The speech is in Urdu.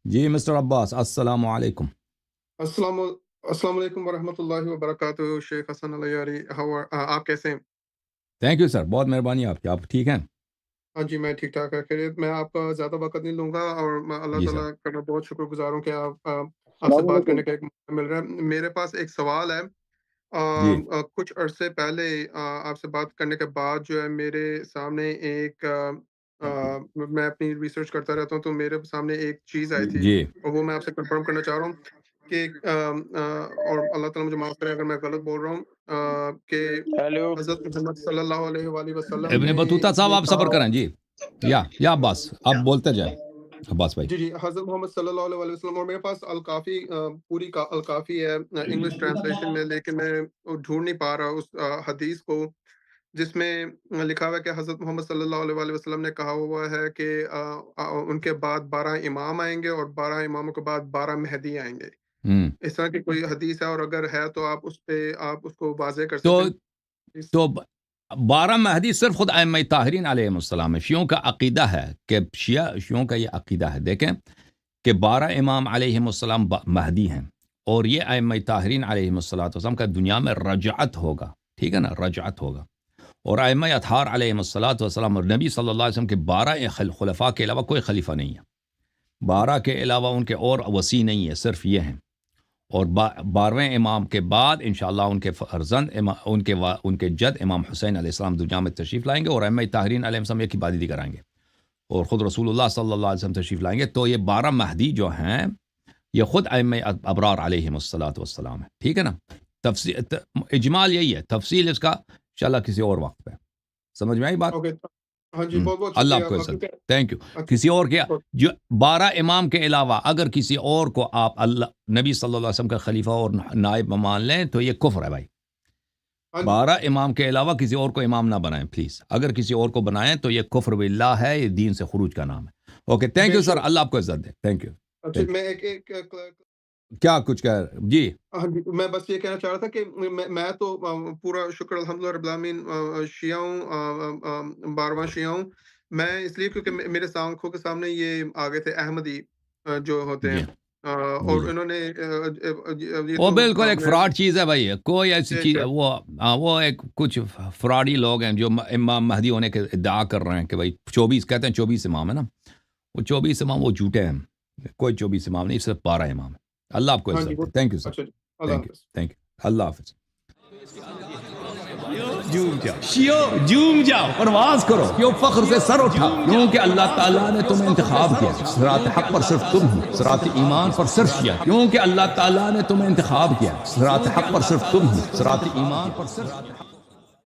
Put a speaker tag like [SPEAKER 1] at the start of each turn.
[SPEAKER 1] جی مسٹر عباس السلام علیکم.
[SPEAKER 2] السلام السلام علیکم ورحمۃ اللہ وبرکاتہ. شیخ حسن الیاری آپ کیسے ہیں؟
[SPEAKER 1] تھینک یو سر، بہت مہربانی آپ کی. آپ ٹھیک ہیں؟
[SPEAKER 2] ہاں جی میں ٹھیک ٹھاک ہے. خیریت. میں آپ کا زیادہ وقت نہیں لوں گا اور میں اللہ
[SPEAKER 1] جی سر.
[SPEAKER 2] تعالیٰ کا میں بہت شکر گزار ہوں کہ آپ سے بات کرنے کا ایک موقع مل رہا ہے. میرے پاس ایک سوال ہے.
[SPEAKER 1] جی
[SPEAKER 2] کچھ عرصے پہلے آپ سے بات کرنے کے بعد جو ہے میرے سامنے ایک میں اپنی ریسرچ کرتا رہتا ہوں تو میرے سامنے ایک چیز آئی تھی
[SPEAKER 1] جی
[SPEAKER 2] اور وہ میں آپ سے کنفرم کرنا چاہ رہا ہوں کہ اور اللہ تعالیٰ مجھے معاف کرے اگر میں غلط بول رہا ہوں کہ
[SPEAKER 3] ہیلو.
[SPEAKER 2] حضرت محمد صلی اللہ علیہ وآلہ وسلم
[SPEAKER 1] ابن
[SPEAKER 2] نے
[SPEAKER 1] بطوطہ صاحب
[SPEAKER 2] یہ
[SPEAKER 1] آپ صبر
[SPEAKER 2] کہا.
[SPEAKER 1] کریں. جی یا عباس آپ بولتے جائیں. عباس بھائی.
[SPEAKER 2] جی حضرت محمد صلی اللہ علیہ وآلہ وسلم اور میرے پاس الکافی پوری الکافی ہے انگلش ٹرانسلیشن میں لیکن میں ڈھونڈ نہیں پا رہا اس حدیث کو جس میں لکھا ہوا ہے کہ حضرت محمد صلی اللہ علیہ وآلہ وسلم نے کہا ہوا ہے کہ ان کے بعد 12 امام آئیں گے اور 12 اماموں کے بعد 12 مہدی آئیں گے.
[SPEAKER 1] ہوں
[SPEAKER 2] اس طرح کی کوئی حدیث ہے اور اگر ہے تو آپ اس پہ آپ اس کو واضح کر
[SPEAKER 1] تو
[SPEAKER 2] سکتے ہیں.
[SPEAKER 1] تو 12 مہدی صرف خود ائمہ طاہرین علیہم السلام ہے. شیعوں کا عقیدہ ہے کہ شیعوں کا یہ عقیدہ ہے دیکھیں کہ 12 امام علیہم السلام مہدی ہیں اور یہ ائمہ طاہرین علیہم السلام کا دنیا میں رجعت ہوگا. ٹھیک ہے نا، رجعت ہوگا. اور ائمہ اطہار علیہم السلام اور نبی صلی اللہ علیہ وسلم کے 12 خلفاء کے علاوہ کوئی خلیفہ نہیں ہے. 12 کے علاوہ ان کے اور وسیع نہیں ہے، صرف یہ ہیں. اور 12ویں امام کے بعد انشاءاللہ ان کے فرزند ان کے جد امام حسین علیہ السلام دنیا میں تشریف لائیں گے اور ائمہ طاہرین علیہ السلام کی عبادتی کرائیں گے اور خود رسول اللہ صلی اللہ علیہ وسلم تشریف لائیں گے. تو یہ 12 مہدی جو ہیں یہ خود ائمہ ابرار علیہم السلام ہے. ٹھیک ہے نا. اجمال یہی ہے، تفصیل اس کا انشاءاللہ کسی اور وقت پہ. سمجھ میں آئی بات؟
[SPEAKER 2] اوکے. ہاں جی بہت بہت
[SPEAKER 1] اللہ
[SPEAKER 2] شکریہ
[SPEAKER 1] آپ کو
[SPEAKER 2] آپ
[SPEAKER 1] عزت.
[SPEAKER 2] کا.
[SPEAKER 1] Thank you. کسی اور کیا جو 12 امام کے علاوہ اگر کسی اور کو آپ نبی صلی اللہ علیہ وسلم کا خلیفہ اور نائب مان لیں تو یہ کفر ہے بھائی. 12 امام کے علاوہ کسی اور کو امام نہ بنائیں پلیز. اگر کسی اور کو بنائیں تو یہ کفر باللہ ہے، یہ دین سے خروج کا نام ہے. اوکے تھینک یو سر، اللہ آپ کو عزت دے. Thank you.
[SPEAKER 2] میں ایک
[SPEAKER 1] کیا کچھ کہہ جی
[SPEAKER 2] ہاں جی میں بس یہ کہنا چاہ رہا تھا کہ میں تو پورا شکر الحمدللہ رب العالمین شیعہ ہوں، 12واں شیعہ ہوں. میں اس لیے کیونکہ میرے آنکھوں کے سامنے یہ آگے تھے احمدی جو ہوتے ہیں اور انہوں نے
[SPEAKER 1] وہ بالکل ایک فراڈ چیز ہے بھائی. کوئی ایسی چیز وہ ایک کچھ فراڈی لوگ ہیں جو امام مہدی ہونے کے ادعا کر رہے ہیں کہ بھائی 24 کہتے ہیں 24 امام ہے نا. وہ 24 امام وہ جھوٹے ہیں. کوئی 24 امام نہیں، صرف 12 امام ہے. اللہ آپ کو عزت دے. Thank you sir. Thank you. اللہ حافظ. جھوم جاؤ پرواز کرو، کیوں فخر سے سر اٹھا، کیونکہ اللہ تعالیٰ نے تمہیں انتخاب کیا. صراط حق پر صرف تم ہو، صراط ایمان پر صرف شیعہ. کیونکہ اللہ تعالیٰ نے تمہیں انتخاب کیا. صراط حق پر صرف تم ہو، صراط ایمان پر صرف